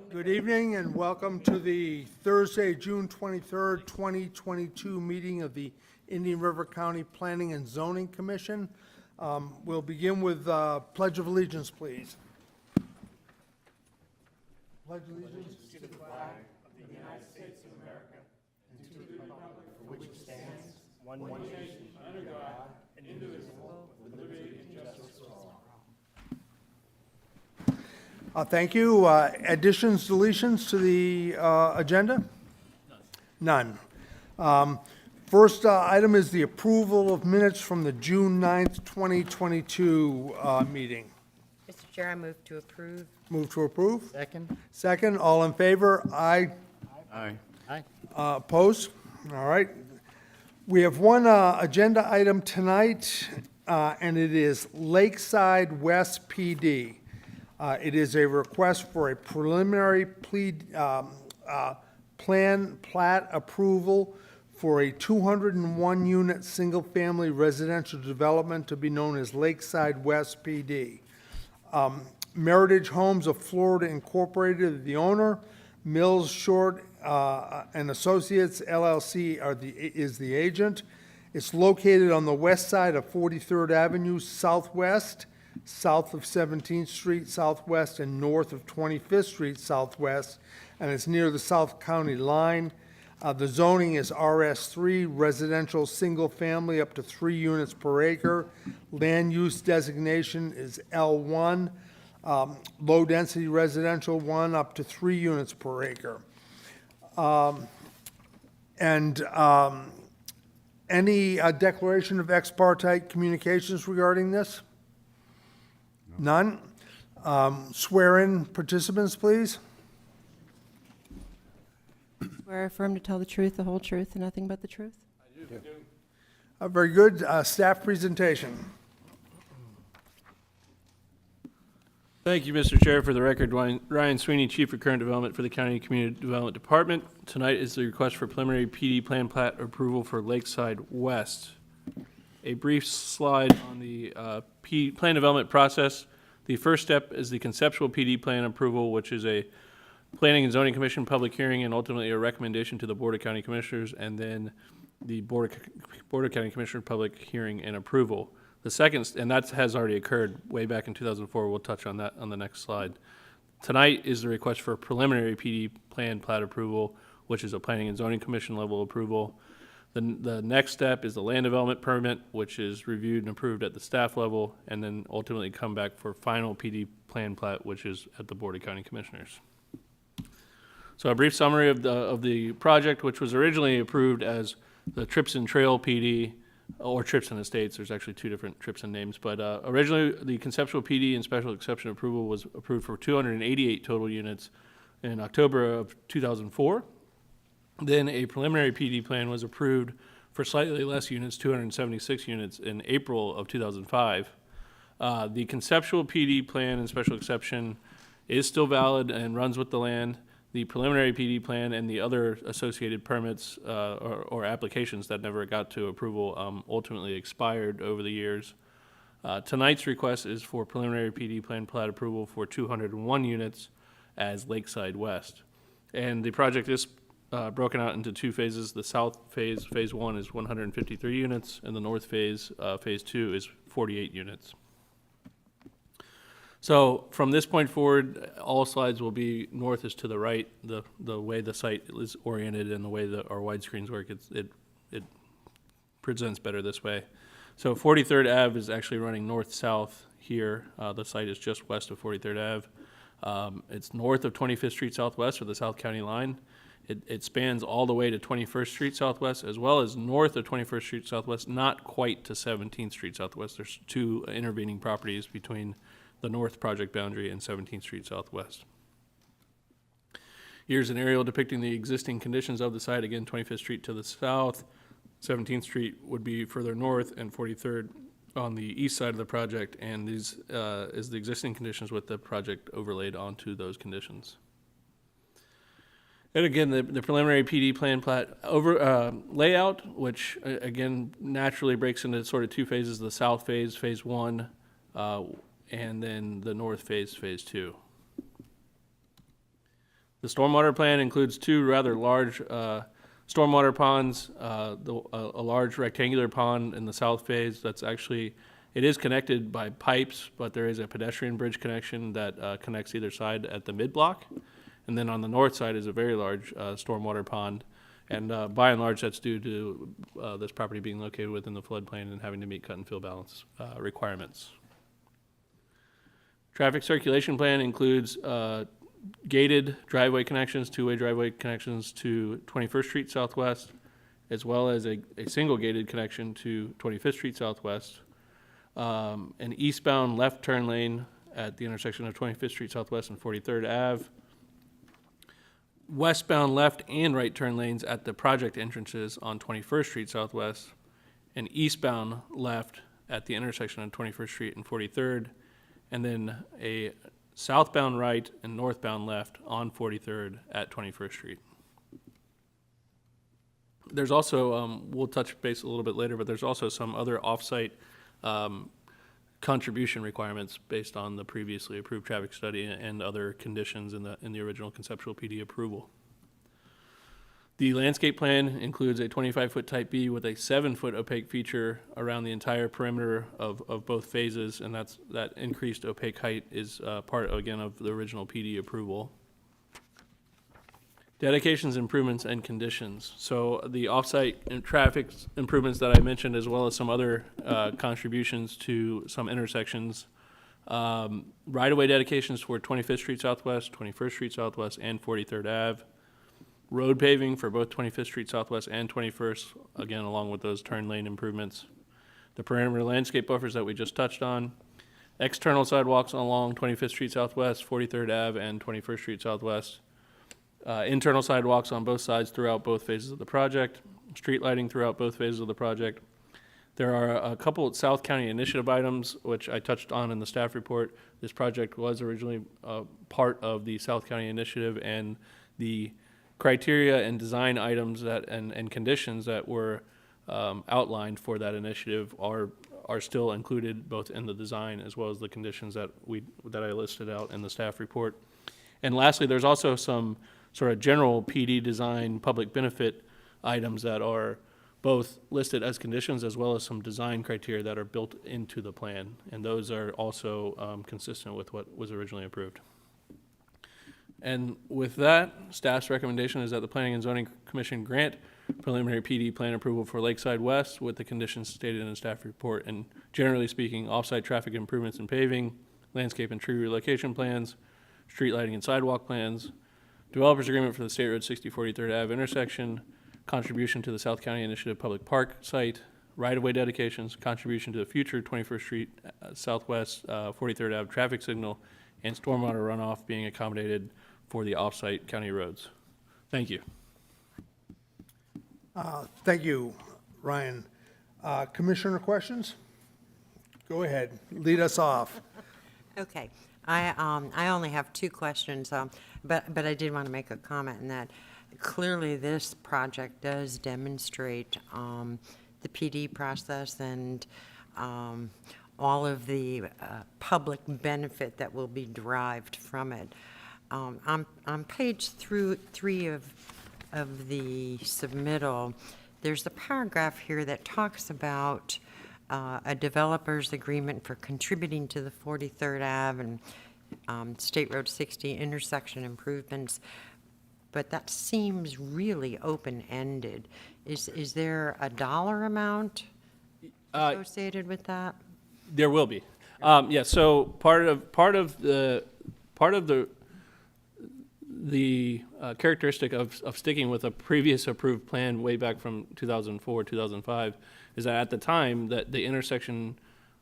Good evening and welcome to the Thursday, June 23rd, 2022 meeting of the Indian River County Planning and Zoning Commission. We'll begin with Pledge of Allegiance, please. Pledge allegiance to the flag of the United States of America and to the republic for which it stands, one nation, under God, indivisible, with liberty and justice for all. Thank you. Additions, deletions to the agenda? None. First item is the approval of minutes from the June 9th, 2022 meeting. Mr. Chair, I move to approve. Move to approve? Second? Second, all in favor? Aye. Aye. Aye. Opposed? All right. We have one agenda item tonight, and it is Lakeside West PD. It is a request for a preliminary plan plat approval for a 201-unit single-family residential development to be known as Lakeside West PD. Meritage Homes of Florida Incorporated is the owner. Mills Short and Associates LLC is the agent. It's located on the west side of 43rd Avenue Southwest, south of 17th Street Southwest, and north of 25th Street Southwest, and it's near the South County line. The zoning is RS3, residential single family up to 3 units per acre. Land use designation is L1, low density residential 1 up to 3 units per acre. Any declaration of ex parte communications regarding this? None. Swear-in participants, please. Swear or affirm to tell the truth, the whole truth, and nothing but the truth? I do. Very good. Staff presentation. Thank you, Mr. Chair. For the record, Ryan Sweeney, Chief of Current Development for the County Community Development Department. Tonight is the request for preliminary PD plan plat approval for Lakeside West. A brief slide on the plan development process. The first step is the conceptual PD plan approval, which is a Planning and Zoning Commission public hearing and ultimately a recommendation to the Board of County Commissioners, and then the Board of County Commissioners public hearing and approval. The second, and that has already occurred way back in 2004. We'll touch on that on the next slide. Tonight is the request for preliminary PD plan plat approval, which is a Planning and Zoning Commission level approval. The next step is the land development permit, which is reviewed and approved at the staff level, and then ultimately come back for final PD plan plat, which is at the Board of County Commissioners. So a brief summary of the project, which was originally approved as the Trips and Trail PD, or Trips and Estates. There's actually 2 different Trips and names, but originally the conceptual PD and special exception approval was approved for 288 total units in October of 2004. Then a preliminary PD plan was approved for slightly less units, 276 units, in April of 2005. The conceptual PD plan and special exception is still valid and runs with the land. The preliminary PD plan and the other associated permits or applications that never got to approval ultimately expired over the years. Tonight's request is for preliminary PD plan plat approval for 201 units as Lakeside West. And the project is broken out into 2 phases. The south phase, phase 1, is 153 units, and the north phase, phase 2, is 48 units. So from this point forward, all slides will be north is to the right. The way the site is oriented and the way that our widescreens work, it presents better this way. So 43rd Ave is actually running north-south here. The site is just west of 43rd Ave. It's north of 25th Street Southwest, or the South County line. It spans all the way to 21st Street Southwest, as well as north of 21st Street Southwest, not quite to 17th Street Southwest. There's 2 intervening properties between the north project boundary and 17th Street Southwest. Here's an aerial depicting the existing conditions of the site. Again, 25th Street to the south, 17th Street would be further north, and 43rd on the east side of the project, and these is the existing conditions with the project overlaid onto those conditions. And again, the preliminary PD plan plat layout, which again naturally breaks into sort of 2 phases. The south phase, phase 1, and then the north phase, phase 2. The stormwater plan includes 2 rather large stormwater ponds, a large rectangular pond in the south phase that's actually, it is connected by pipes, but there is a pedestrian bridge connection that connects either side at the mid-block. And then on the north side is a very large stormwater pond. And by and large, that's due to this property being located within the floodplain and having to meet cut and fill balance requirements. Traffic circulation plan includes gated driveway connections, 2-way driveway connections to 21st Street Southwest, as well as a single gated connection to 25th Street Southwest, an eastbound left turn lane at the intersection of 25th Street Southwest and 43rd Ave, westbound left and right turn lanes at the project entrances on 21st Street Southwest, and eastbound left at the intersection of 21st Street and 43rd, and then a southbound right and northbound left on 43rd at 21st Street. There's also, we'll touch base a little bit later, but there's also some other off-site contribution requirements based on the previously approved traffic study and other conditions in the original conceptual PD approval. The landscape plan includes a 25-foot type B with a 7-foot opaque feature around the entire perimeter of both phases, and that increased opaque height is part, again, of the original PD approval. Dedications, improvements, and conditions. So the off-site traffic improvements that I mentioned, as well as some other contributions to some intersections. Right-of-way dedications for 25th Street Southwest, 21st Street Southwest, and 43rd Ave. Road paving for both 25th Street Southwest and 21st, again, along with those turn lane improvements. The perimeter landscape buffers that we just touched on. External sidewalks along 25th Street Southwest, 43rd Ave, and 21st Street Southwest. Internal sidewalks on both sides throughout both phases of the project. Street lighting throughout both phases of the project. There are a couple of South County initiative items, which I touched on in the staff report. This project was originally part of the South County initiative, and the criteria and design items that and conditions that were outlined for that initiative are still included both in the design as well as the conditions that I listed out in the staff report. And lastly, there's also some sort of general PD design public benefit items that are both listed as conditions as well as some design criteria that are built into the plan. And those are also consistent with what was originally approved. And with that, staff's recommendation is that the Planning and Zoning Commission grant preliminary PD plan approval for Lakeside West with the conditions stated in the staff report. And generally speaking, off-site traffic improvements and paving, landscape and tree relocation plans, street lighting and sidewalk plans, developers agreement for the State Road 60 43rd Ave intersection, contribution to the South County Initiative Public Park site, right-of-way dedications, contribution to the future 21st Street Southwest 43rd Ave traffic signal, and stormwater runoff being accommodated for the off-site county roads. Thank you. Thank you, Ryan. Commissioner questions? Go ahead, lead us off. Okay, I only have 2 questions, but I did want to make a comment in that clearly this project does demonstrate the PD process and all of the public benefit that will be derived from it. On page 3 of the submittal, there's a paragraph here that talks about a developer's agreement for contributing to the 43rd Ave and State Road 60 intersection improvements, but that seems really open-ended. Is there a dollar amount associated with that? There will be. Yeah, so part of the characteristic of sticking with a previous approved plan way back from 2004, 2005, is that at the time that the intersection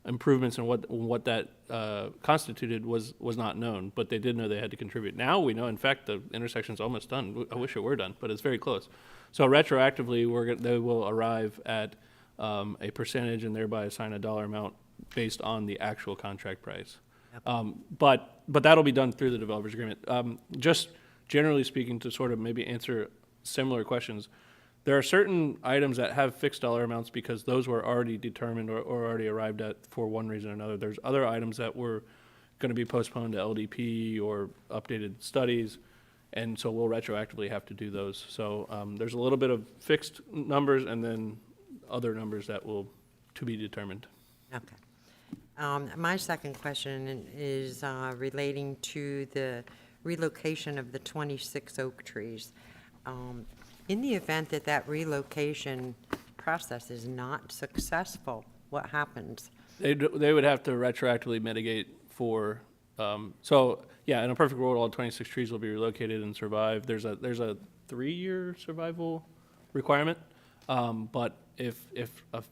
improvements and what that constituted was not known, but they did know they had to contribute. Now we know, in fact, the intersection's almost done. I wish it were done, but it's very close. So retroactively, they will arrive at a percentage and thereby assign a dollar amount based on the actual contract price. But that'll be done through the developer's agreement. Just generally speaking, to sort of maybe answer similar questions, there are certain items that have fixed dollar amounts because those were already determined or already arrived at for one reason or another. There's other items that were going to be postponed to LDP or updated studies, and so we'll retroactively have to do those. So there's a little bit of fixed numbers and then other numbers that will to be determined. Okay. My second question is relating to the relocation of the 26 oak trees. In the event that that relocation process is not successful, what happens? They would have to retroactively mitigate for, so, yeah, in a perfect world, all 26 trees will be relocated and survive. There's a 3-year survival requirement, but if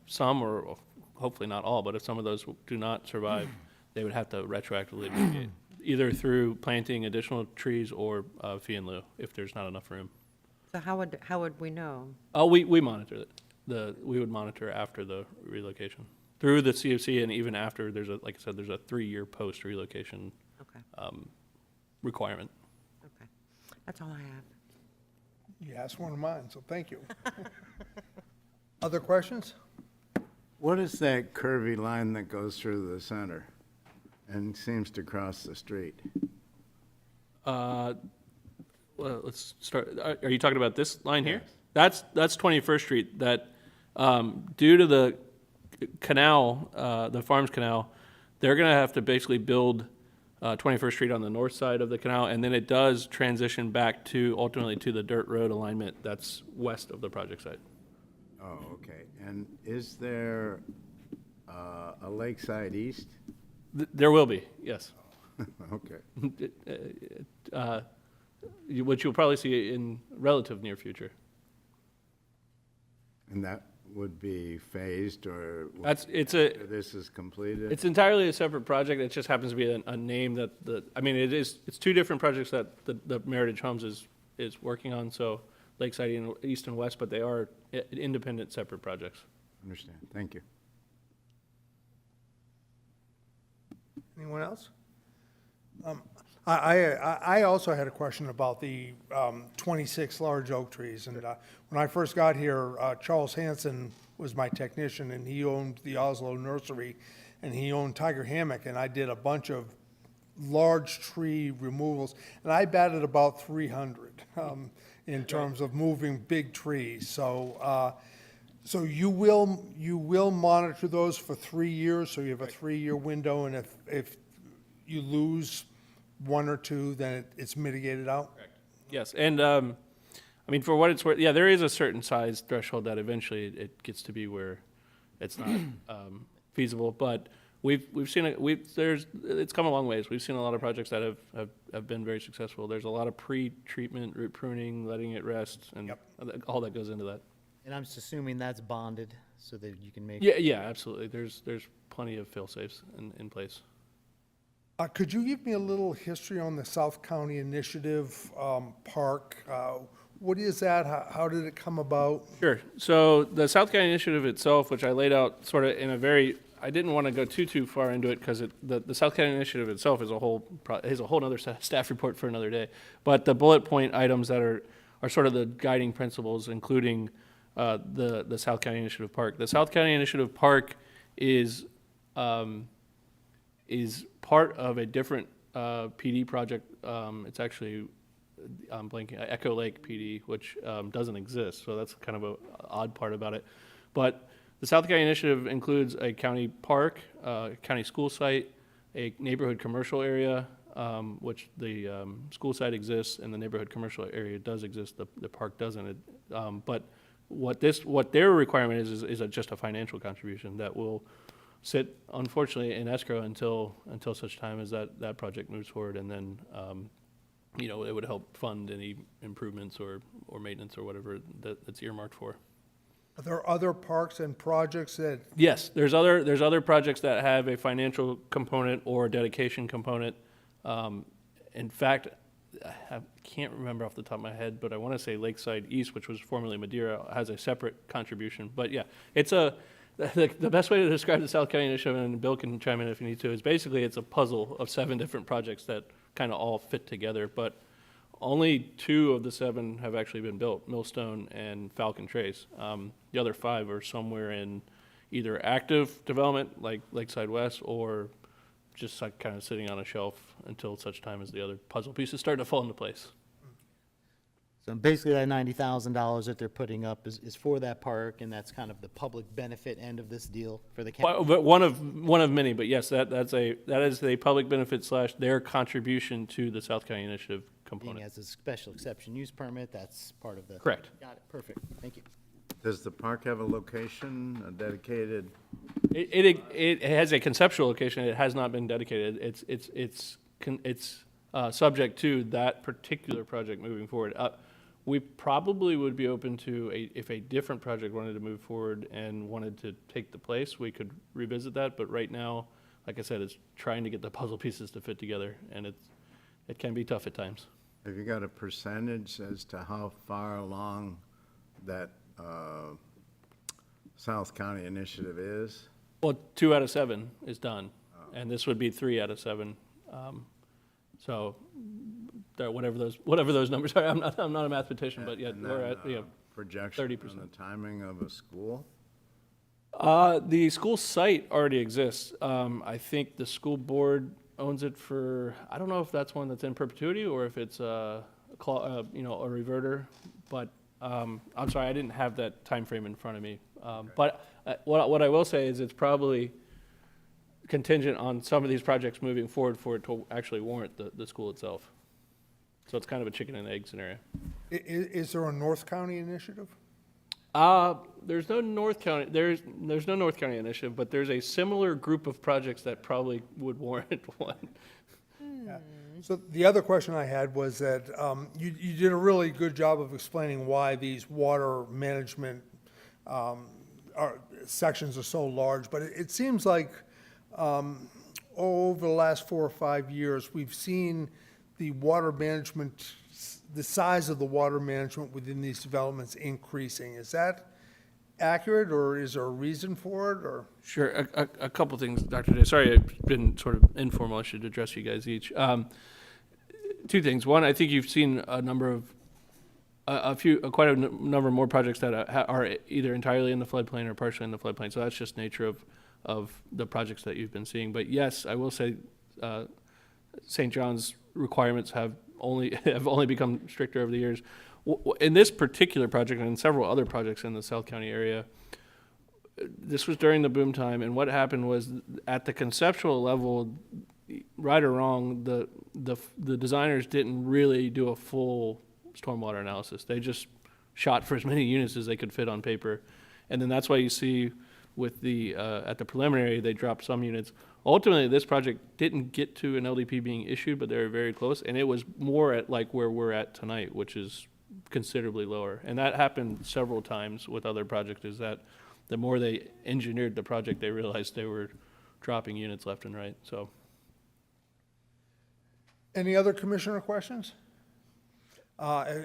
some, or hopefully not all, but if some of those do not survive, they would have to retroactively mitigate, either through planting additional trees or fee and lieu, if there's not enough room. So how would we know? Oh, we monitor it. We would monitor after the relocation through the CFC, and even after like I said, there's a 3-year post relocation Okay, requirement. okay. That's all I have. You asked one of mine, so thank you. Other questions? What is that curvy line that goes through the center and seems to cross the street? Well, let's start. Are you talking about this line here? Yes. That's 21st Street. That due to the canal, the Farms Canal, they're going to have to basically build 21st Street on the north side of the canal, and then it does transition back to ultimately to the dirt road alignment that's west of the project site. Oh, okay. And is there a Lakeside East? There will be, yes. Okay. Which you'll probably see in relative near future. And that would be phased or It's this is completed? It's entirely a separate project. It just happens to be a name that it's 2 different projects that the Meritage Homes is working on. So Lakeside East and West, but they are independent, separate projects. Understand. Thank you. Anyone else? I also had a question about the 26 large oak trees. And when I first got here, Charles Hansen was my technician, and he owned the Oslo Nursery, and he owned Tiger Hammock, and I did a bunch of large tree removals, and I batted about 300 in terms of moving big trees. So you will monitor those for 3 years, so you have a 3-year window, and if you lose 1 or 2, then it's mitigated out? Yes, and I mean, for what it's worth, yeah, there is a certain size threshold that eventually it gets to be where it's not feasible. But we've seen it. It's come a long ways. We've seen a lot of projects that have been very successful. There's a lot of pre-treatment, root pruning, letting it rest, and all that goes into that. And I'm just assuming that's bonded so that you can make. Yeah, absolutely. There's plenty of fail-safes in place. Could you give me a little history on the South County Initiative Park? What is that? How did it come about? Sure. So the South County Initiative itself, which I laid out sort of in a very, I didn't want to go too far into it because the South County Initiative itself is a whole other staff report for another day. But the bullet point items that are sort of the guiding principles, including the South County Initiative Park. The South County Initiative Park is part of a different PD project. It's actually, I'm blanking, Echo Lake PD, which doesn't exist. So that's kind of an odd part about it. But the South County Initiative includes a county park, a county school site, a neighborhood commercial area, which the school site exists and the neighborhood commercial area does exist. The park doesn't. But what their requirement is just a financial contribution that will sit, unfortunately, in escrow until such time as that project moves forward, and then it would help fund any improvements or maintenance or whatever that's earmarked for. Are there other parks and projects that, Yes, there's other projects that have a financial component or a dedication component. In fact, I can't remember off the top of my head, but I want to say Lakeside East, which was formerly Madeira, has a separate contribution. But yeah, it's the best way to describe the South County Initiative, and Bill can chime in if you need to, is basically it's a puzzle of 7 different projects that kind of all fit together. But only 2 of the 7 have actually been built, Millstone and Falcon Trace. The other 5 are somewhere in either active development, like Lakeside West, or just like kind of sitting on a shelf until such time as the other puzzle pieces start to fall into place. So basically, that $90,000 that they're putting up is for that park, and that's kind of the public benefit end of this deal for the county. But one of many, but yes, that is a public benefit / their contribution to the South County Initiative Being component. as a special exception use permit, that's part of the. Correct. Got it, perfect, thank you. Does the park have a location, a dedicated? It has a conceptual location. It has not been dedicated. It's subject to that particular project moving forward. We probably would be open to if a different project wanted to move forward and wanted to take the place, we could revisit that. But right now, like I said, it's trying to get the puzzle pieces to fit together, and it can be tough at times. Have you got a percentage as to how far along that South County initiative is? Well, 2 out of 7 is done, and this would be 3 out of 7. So, whatever those numbers are, I'm not a mathematician, but yeah, And we're then, at, projection 30%. on the timing of a school? The school site already exists. I think the school board owns it for, I don't know if that's one that's in perpetuity or if it's a reverter, but I'm sorry, I didn't have that time frame in front of me. But what I will say is it's probably contingent on some of these projects moving forward for it to actually warrant the school itself. So it's kind of a chicken and egg scenario. Is there a North County initiative? There's no North County, there's no North County initiative, but there's a similar group of projects that probably would warrant one. So the other question I had was that you did a really good job of explaining why these water management sections are so large, but it seems like over the last 4 or 5 years, we've seen the water management, the size of the water management within these developments increasing. Is that accurate, or is there a reason for it, or? Sure, a couple things, Dr. Day. Sorry, I've been sort of informal. I should address you guys each. 2 things. One, I think you've seen a number of, quite a number more projects that are either entirely in the floodplain or partially in the floodplain. So that's just nature of the projects that you've been seeing. But yes, I will say St. John's requirements have only become stricter over the years. In this particular project and in several other projects in the South County area, this was during the boom time, and what happened was at the conceptual level, right or wrong, the designers didn't really do a full stormwater analysis. They just shot for as many units as they could fit on paper, and then that's why you see with the at the preliminary they dropped some units. Ultimately, this project didn't get to an LDP being issued, but they were very close, and it was more at like where we're at tonight, which is considerably lower. And that happened several times with other projects, is that the more they engineered the project, they realized they were dropping units left and right, so. Any other commissioner questions?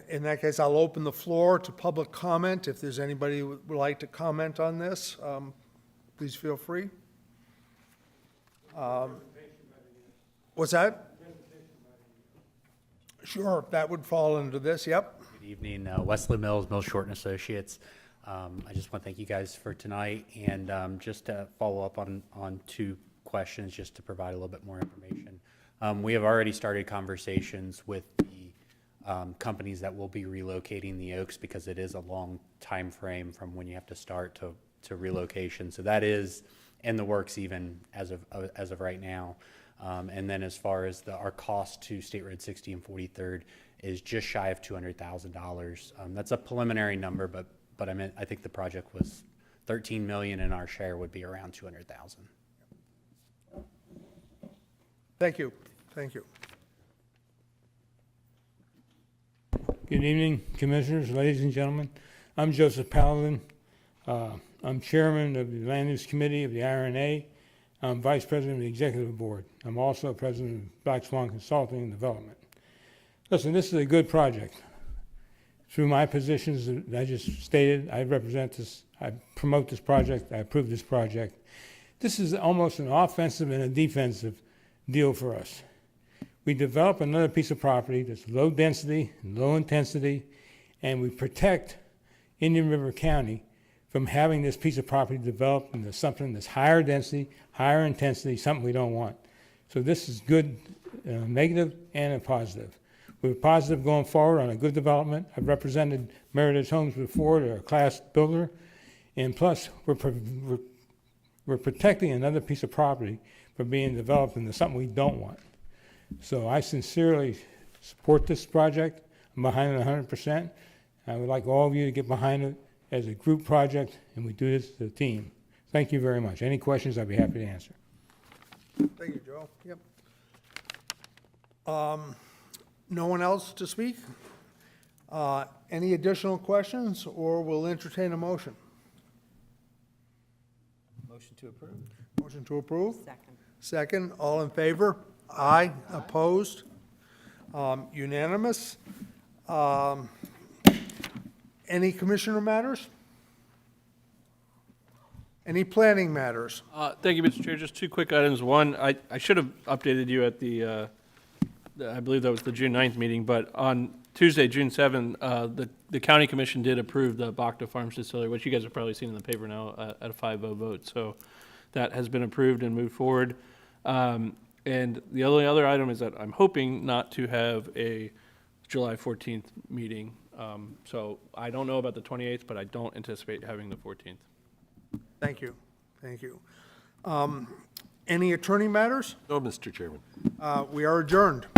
In that case, I'll open the floor to public comment. If there's anybody who would like to comment on this, please feel free. What's that? Sure, that would fall into this, yep. Good evening, Wesley Mills, Mills Short and Associates. I just want to thank you guys for tonight, and just to follow up on 2 questions, just to provide a little bit more information. We have already started conversations with the companies that will be relocating the Oaks, because it is a long time frame from when you have to start to relocation. So that is in the works even as of right now. And then as far as our cost to State Road 60 and 43rd is just shy of $200,000. That's a preliminary number, but I think the project was $13 million, and our share would be around $200,000. Thank you, thank you. Good evening, Commissioners, ladies and gentlemen. I'm Joseph Paladin. I'm Chairman of the Land Use Committee of the IRNA. I'm Vice President of the Executive Board. I'm also President of Black Swan Consulting and Development. Listen, this is a good project. Through my positions that I just stated, I represent this, I promote this project, I approve this project. This is almost an offensive and a defensive deal for us. We develop another piece of property that's low density, low intensity, and we protect Indian River County from having this piece of property developed into something that's higher density, higher intensity, something we don't want. So this is good, negative and a positive. We're positive going forward on a good development. I've represented Meritage Homes before, they're a class builder. And plus, we're protecting another piece of property from being developed into something we don't want. So I sincerely support this project. I'm behind it 100%. I would like all of you to get behind it as a group project, and we do this as a team. Thank you very much. Any questions, I'd be happy to answer. Thank you, Joe. Yep. No one else to speak? Any additional questions, or we'll entertain a motion? Motion to approve. Motion to approve? Second. Second, all in favor? Aye. Opposed? Unanimous. Any commissioner matters? Any planning matters? Thank you, Mr. Chair. Just two quick items. One, I should have updated you at I believe that was the June 9th meeting, but on Tuesday, June 7th, the county commission did approve the Bacta Farms distillery, which you guys have probably seen in the paper now at a 5-0 vote. So that has been approved and moved forward. And the only other item is that I'm hoping not to have a July 14th meeting. So I don't know about the 28th, but I don't anticipate having the 14th. Thank you. Thank you. Any attorney matters? No, Mr. Chairman. We are adjourned.